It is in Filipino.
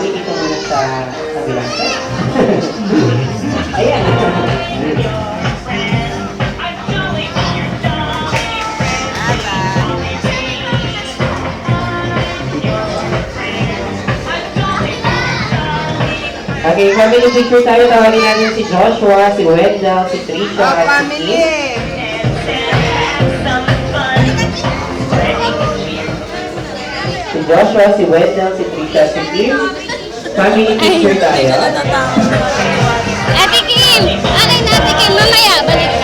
Mami, dito muna sa kabilang side. Ayan. Okay, family picture tayo. Tawagin natin si Joshua, si Wendell, si Trisha, at si Kim. Si Joshua, si Wendell, si Trisha, si Kim. Family picture tayo. Ate Kim! Akin na, Ate Kim. Mamaya, balik.